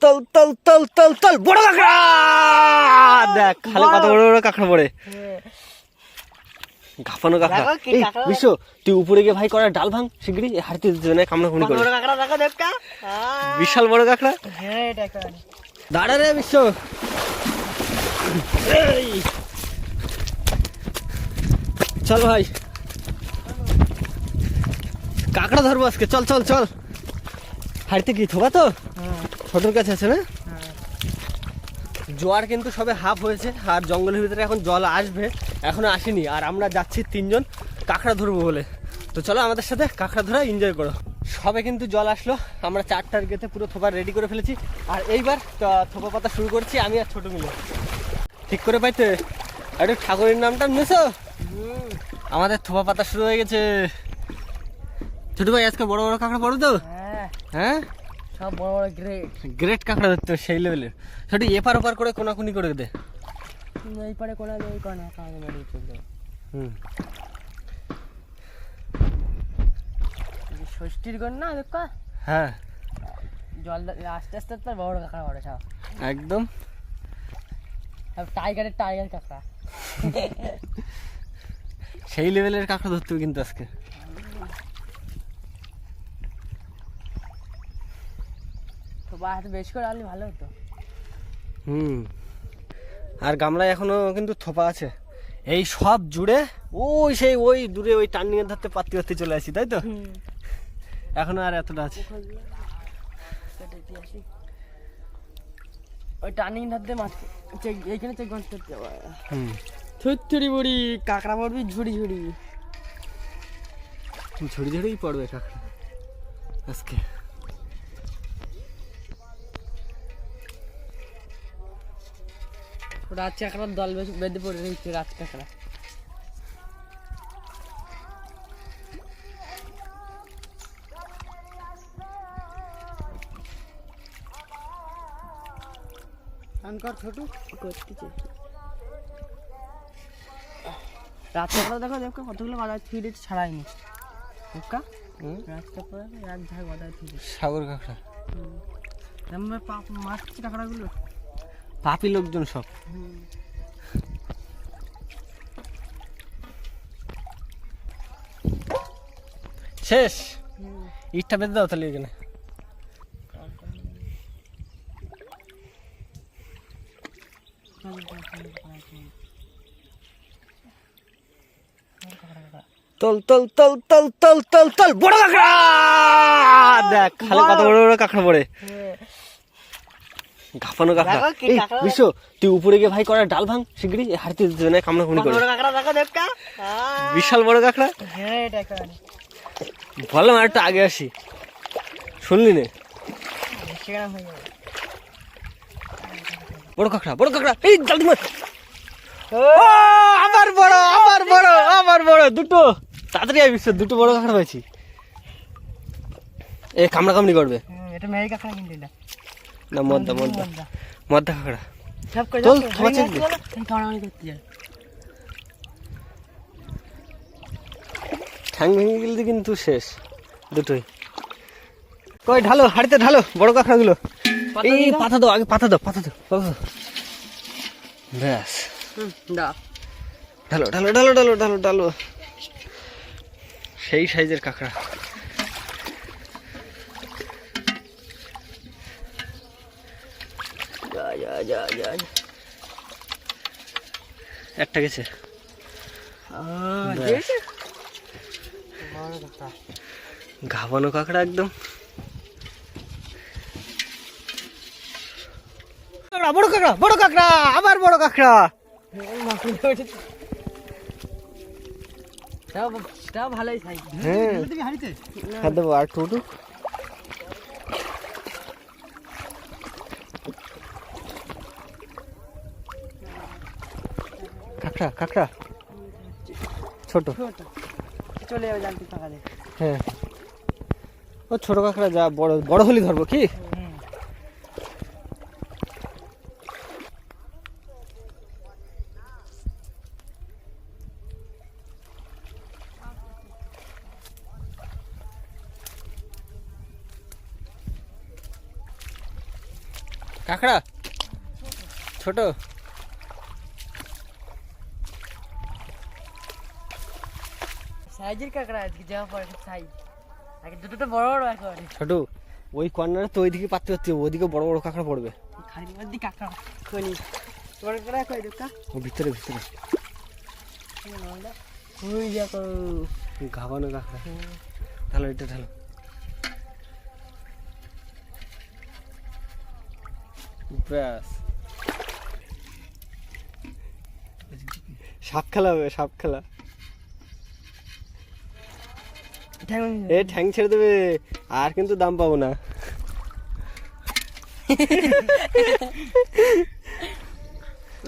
তল তল তল তল তল বড় কাঁকড়া দেখ খালি কত বড় বড় কাঁকড়া পড়ে ঘাপানো কাঁকড়া। এই বিশ্ব তুই উপরে গিয়ে ভাই করা ডাল ভাঙ শিগগিরই হাড়তে দিতে কামড়া খুনি করে বিশাল বড় কাঁকড়া। দাঁড়া রে বিশ্ব চল ভাই কাঁকড়া ধরবো আজকে চল চল চল হাড়তে কি থোবা তো ছোটর কাছে আছে না। জোয়ার কিন্তু সবে হাফ হয়েছে আর জঙ্গলের ভিতরে এখন জল আসবে এখনো আসেনি আর আমরা যাচ্ছি তিনজন কাঁকড়া ধরবো বলে। তো চলো আমাদের সাথে কাঁকড়া ধরা এনজয় করো। সবে কিন্তু জল আসলো আমরা 4টার গেতে পুরো থোপা রেডি করে ফেলেছি আর এইবার থোপা পাতা শুরু করছি আমি আর ছোট মিলে। ঠিক করে পাইতে একটু ঠাকুরের নামটা নিয়েছো আমাদের থোপা পাতা শুরু হয়ে গেছে। ছোট ভাই আজকে বড় বড় কাঁকড়া পড়ো তো হ্যাঁ সব বড় বড় গ্রেট কাঁকড়া ধরতে সেই লেভেলের। ছোট এপার ওপার করে কোনাকুনি করে দে এই পারে কোনা দেই কোনা কাঁকড়া মারি চলে ষষ্ঠীর গণ না দেখো হ্যাঁ জল আস্তে আস্তে তো বড় কাঁকড়া পড়ে সব একদম টাইগার কাঁকড়া সেই লেভেলের কাঁকড়া ধরতে কিন্তু আজকে। বেশি করে আনলে ভালো হতো। আর গামলায় এখনো কিন্তু থোপা আছে এই সব জুড়ে ওই সেই ওই দূরে ওই টার্নিং এর ধারতে পাত্তি পাত্তি চলে আসি তাই তো এখনো আর এতটা আছে ওই টার্নিং ধারতে মাছ এইখানে চেক বন্ধ করতে হবে। থুড়ি বুড়ি কাঁকড়া পড়বি ঝুড়ি ঝুড়ি ঝুড়ি ঝুড়িই পড়বে কাঁকড়া আজকে। রাত কাঁকড়ার দল বেঁধে পড়ে রয়েছে রাত কাঁকড়া। ছোট করতেছে রাত কাঁকড়া দেখো দেখো কতগুলো গদায় থুই দিয়েছে ছাড়াইনি রাত কাঁকড়া এক ধার গদায় থুই সাগর কাঁকড়া মাছ কাঁকড়াগুলো পাপি লোকজন সব। শেষ ইটটা বেঁধে দাও তাহলে এখানে তল তল তল তল তল তল তল বড় কাঁকড়া দেখ খালি কত বড় বড় কাঁকড়া পড়ে ঘাপানো কাঁকড়া। এই বিশ্ব তুই উপরে গিয়ে ভাই করা ডাল ভাঙ শিগগিরই হাড়তে দিতে কামড়া খুনি করে বিশাল বড় কাঁকড়া। বললাম আর একটু আগে আসি শুনলি না বড় কাঁকড়া বড় কাঁকড়া এই জলদি মার আবার বড় আবার বড় আবার বড় দুটো তাড়াতাড়ি আয় বিশ্ব দুটো বড় কাঁকড়া পাইছি। এ কামড়া কামড়ি করবে এটা মেয়ে কাঁকড়া কিন্তু না না মদ্দা মদ্দা মদ্দা কাঁকড়া চল ঠ্যাং ভেঙে গেলে কিন্তু শেষ দুটোই। কই ঢালো হাড়িতে ঢালো বড় কাঁকড়াগুলো এই পাতা দাও আগে পাতা দাও পাতা দাও পাতা দাও ব্যাস ঢালো ঢালো ঢালো ঢালো ঢালো ঢালো সেই সাইজের কাঁকড়া। একটা গেছে ঘাবানো কাঁকড়া একদম বড় কাঁকড়া বড় কাঁকড়া আবার বড় কাঁকড়া ভালোই হ্যাঁ দেবো আর টুটু কাঁকড়া কাঁকড়া ছোট চলে যাবে জানতে সকালে হ্যাঁ ও ছোট কাঁকড়া যা বড় বড় হলে ধরবো কি কাঁকড়া ছোট, সাইজের কাঁকড়া আজকে যাওয়া পরে সাইজ আগে দুটো তো বড় বড় একেবারে ছোট। ওই কর্নারে তো ওইদিকে পাততে পারছি, ওইদিকে বড় বড় কাঁকড়া পড়বে। খালি মধ্যে কাঁকড়া কই বড় কাঁকড়া কই দেখা ও ভিতরে ভিতরে ওই দেখো ঘাবানো কাঁকড়া। ঢালো এটা ঢালো। ব্যাস, সাপ খেলা হবে, সাপ খেলা। এ ঠ্যাং ছেড়ে দেবে, আর কিন্তু দাম পাবো না।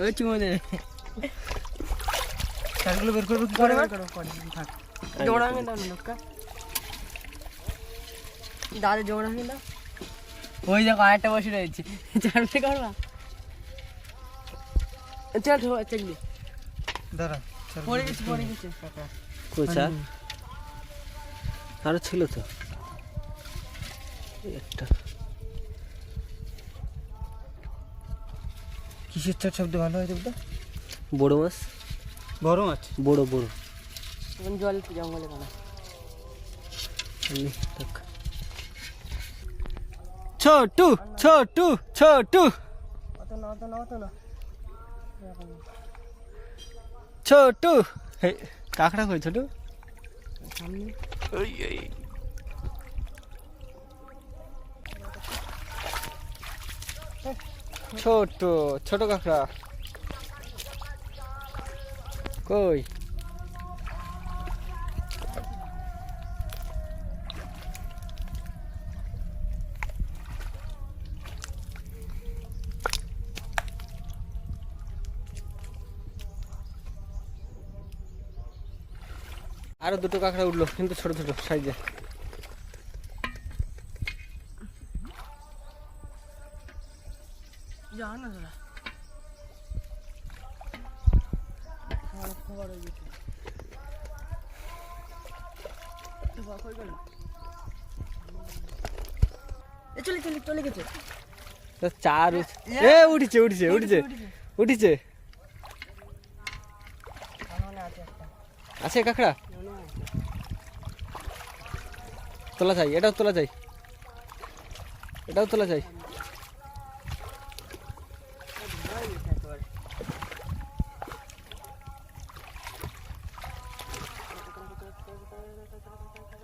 ওই চুমো দে শাকগুলো বের করবো কি করে? থাক জোড়া আমি দাও না দাদা জোড়া আমি দাও। ওই দেখো আরেকটা বসে রয়েছে, চারটে করবা চল চেকলি দাঁড়া, পড়ে গেছে কাকা কোচা আরো ছিল তো একটা। কিসের চার শব্দ ভালো হয় দেখতো? বড় মাছ, বড় মাছ, বড় বড়। এখন জল জঙ্গলে কেন ছোটু ছোটু ছোটু অত না ছোটু। কাঁকড়া কই ছোটু? সামনে ছোট ছোট কাঁকড়া কই? আরো দুটো কাঁকড়া উঠলো, কিন্তু ছোট ছোট সাইজে। যাও না দাদা খবর হয়ে গেছে চলে গেছে চার এ উঠেছে উঠেছে উঠেছে উঠেছে। আছে কাঁকড়া তোলা চাই, এটাও তোলা চাই, এটাও তোলা চাই।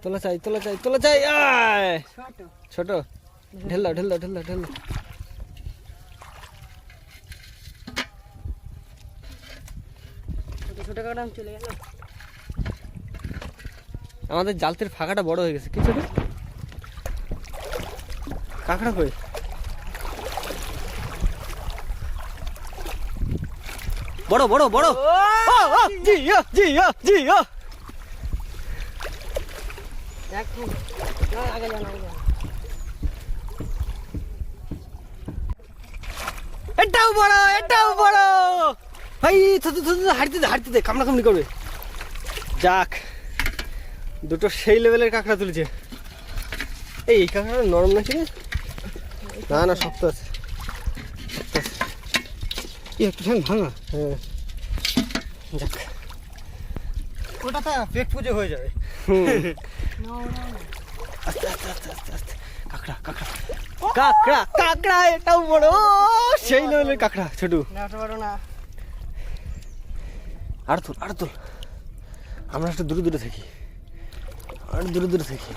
তোলা চাই তোলা চাই তোলা চাই। আয় ছোট, ঢেল দাও ঢেল দাও ঢেল দাও ঢেল দাও। ছোট কাটা চলে গেল। আমাদের জালতের ফাঁকাটা বড় হয়ে গেছে। কিছু কাঁকড়া কই? বড় বড় বড়। জি জি জি। এটাও বড়, এটাও বড় ভাই। হাঁটতে দে হাঁটতে দে, কামড়া কামড়ি করবে। যাক, দুটো সেই লেভেলের কাঁকড়া তুলেছে। এই কাঁকড়া নরম নাকি রে? না না, শক্ত আছে। একটু ঠ্যাং ভাঙা। হ্যাঁ, যাক, ওটা তো পেট পুজো হয়ে যাবে। আস্তে আস্তে আস্তে আস্তে আস্তে। কাঁকড়া কাঁকড়া কাঁকড়া কাঁকড়া, এটাও বড়, সেই লেভেলের কাঁকড়া। ছোটু না আর তোল আর তোল। আমরা একটু দূরে দূরে থাকি, আর দূরে দূরে থাকি।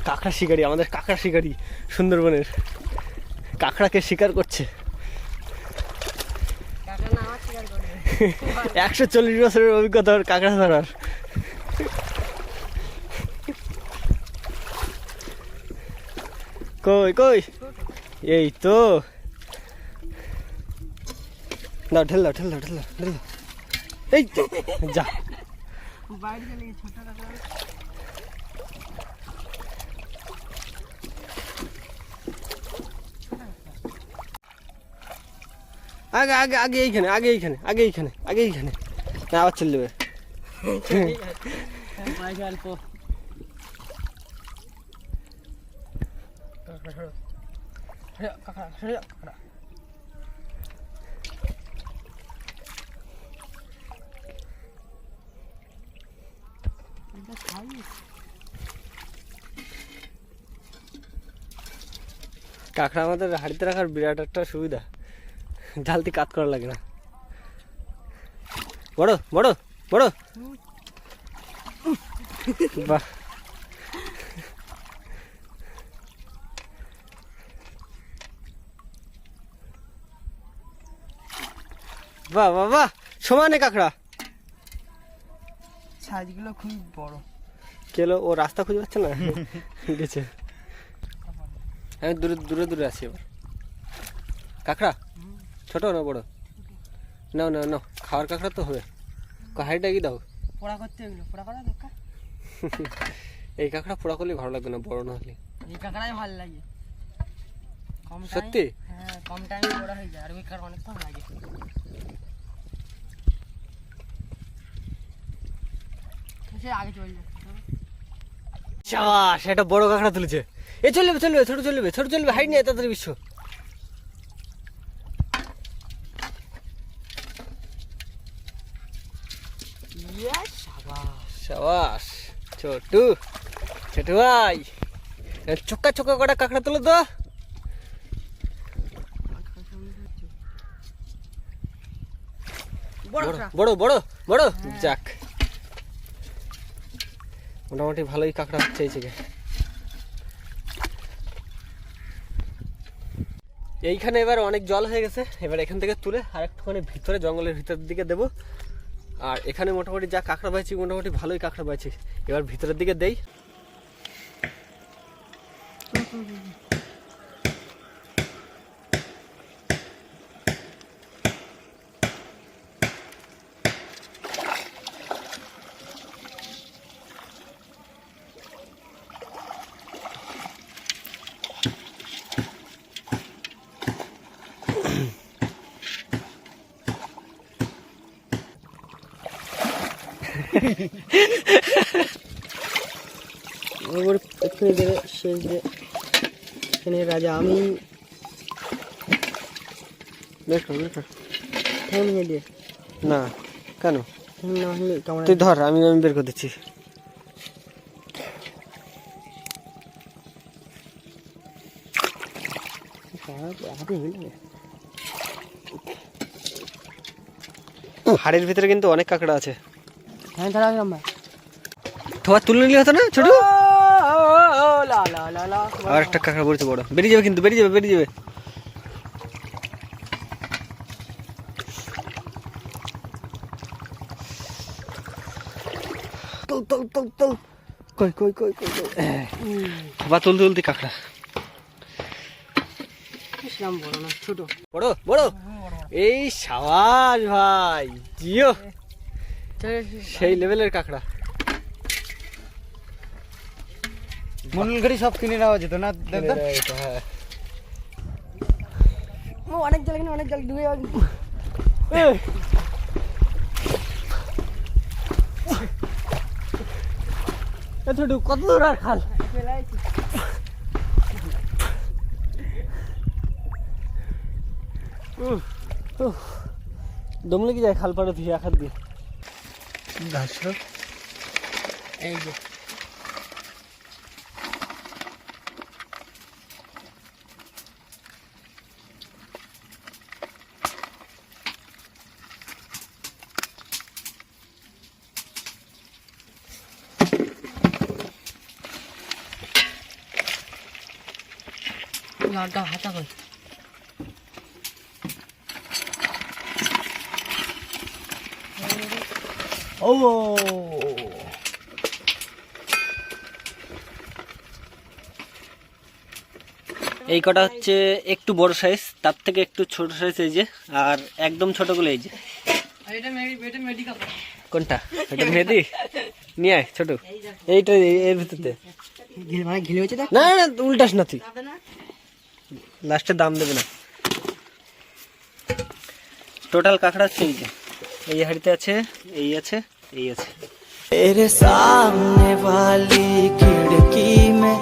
কাঁকড়া শিকারি, আমাদের কাঁকড়া শিকারি সুন্দরবনের কাঁকড়াকে শিকার করছে। 140 বছরের অভিজ্ঞতা ওর কাঁকড়া ধরার। কই কই? এই তো, দাও ঢেল দাও ঢেল দাও ঢেল দাও ঢেল দাও। এই তো, যা বাইরে চলে গেছে ছোট কাটা। আগে আগে আগে এইখানে, আগে এইখানে, আগে এইখানে, আগে এইখানে। না, আবার চলে যাবে। অল্প কাঁকড়া সরে যাও কাঁকড়া। কাঁকড়া আমাদের হাড়িতে রাখার বিরাট একটা সুবিধা, জালতি কাজ করা লাগে না। বড় বড় বড়, বাহ বাহ বাহ বাহ, সমানে কাঁকড়া। সাইজগুলো খুব বড়। কেলো ও রাস্তা খুঁজে পাচ্ছে না, গেছে। আমি দূরে দূরে দূরে আছি এবার। কাঁকড়া ছোট না বড়? নাও নাও নাও, খাওয়ার কাঁকড়া তো হবে। হাড়িটা কি দাও। পোড়া করতে এগুলো পোড়া করা দরকার। এই কাঁকড়া পোড়া করলে ভালো লাগবে না, বড় না হলে। এই কাঁকড়াই ভালো লাগে। কম সত্যি? হ্যাঁ, কম টাইমে বড় হয়ে যায়, আর ওই কাঁকড়া অনেকক্ষণ লাগে। সে আগে চলে যায়। শাবাশ, এটা বড় কাঁকড়া তুলেছে। এ চলবে চলবে, ছোট চলবে, ছোট চলবে, হাইট নিয়ে তাড়াতাড়ি বিশ্ব। শাবাশ ছোটু, ছোটু ভাই, চোক্কা চোক্কা কটা কাঁকড়া তুলো তো। বড় বড় বড় বড়, যাক মোটামুটি ভালোই কাঁকড়া হচ্ছে এই জায়গায়। এইখানে এবার অনেক জল হয়ে গেছে, এবার এখান থেকে তুলে আর একটুখানি ভিতরে জঙ্গলের ভিতর দিকে দেবো। আর এখানে মোটামুটি যা কাঁকড়া পাইছি, মোটামুটি ভালোই কাঁকড়া পাইছি। এবার ভিতরের দিকে দেই। এখানে দেবে শেষ দিয়ে, এখানে রাজা আমি। বের কর বের কর, ফোন নিয়ে দিয়ে না কেন? না হলে কেমন তুই ধর, আমি আমি বের করে দিচ্ছি। হাড়ের ভিতরে কিন্তু অনেক কাঁকড়া আছে। হ্যাঁ ধরা আমরা তোমার তুলে নিলে হতো না ছোট? লা লা লা লা। আর একটা কাঁকড়া পড়েছে বড়, বেরিয়ে যাবে কিন্তু, বেরিয়ে যাবে বেরিয়ে যাবে। তুল তুল তুল তুল, কই কই কই কই কই, বা তুলতে তুলতে কাঁকড়া। ইসলাম বড় না ছোট? বড় বড়, এই সাবাস ভাই, জিও, সেই লেভেলের কাঁকড়া। মনুল ঘড়ি সব কিনে নেওয়া যেত না? হ্যাঁ, অনেক জল কিনে অনেক জল ডুবে যাবে। কত দূর আর খাল? দম লেগে যায় খাল পাড়ে দিয়ে, এক হাত দিয়ে। এই যে লাড্ডা হাতা কই? ও এই কটা হচ্ছে একটু বড় সাইজ, তার থেকে একটু ছোট সাইজ এই যে, আর একদম ছোটগুলো এই যে। এটা মেডি কাপড়। কোনটা? এটা মেহেদি নিয়ে আয় ছোট, এইটা এর ভিতরতে। মানে ঘিলে হচ্ছে দেখ। না না উল্টাস না তুই, লাস্টে দাম দেবে না। টোটাল কাঁকড়া হচ্ছে এই যে, এই হাড়িতে আছে, এই আছে, এই আছে। तेरे सामने वाली खिड़की में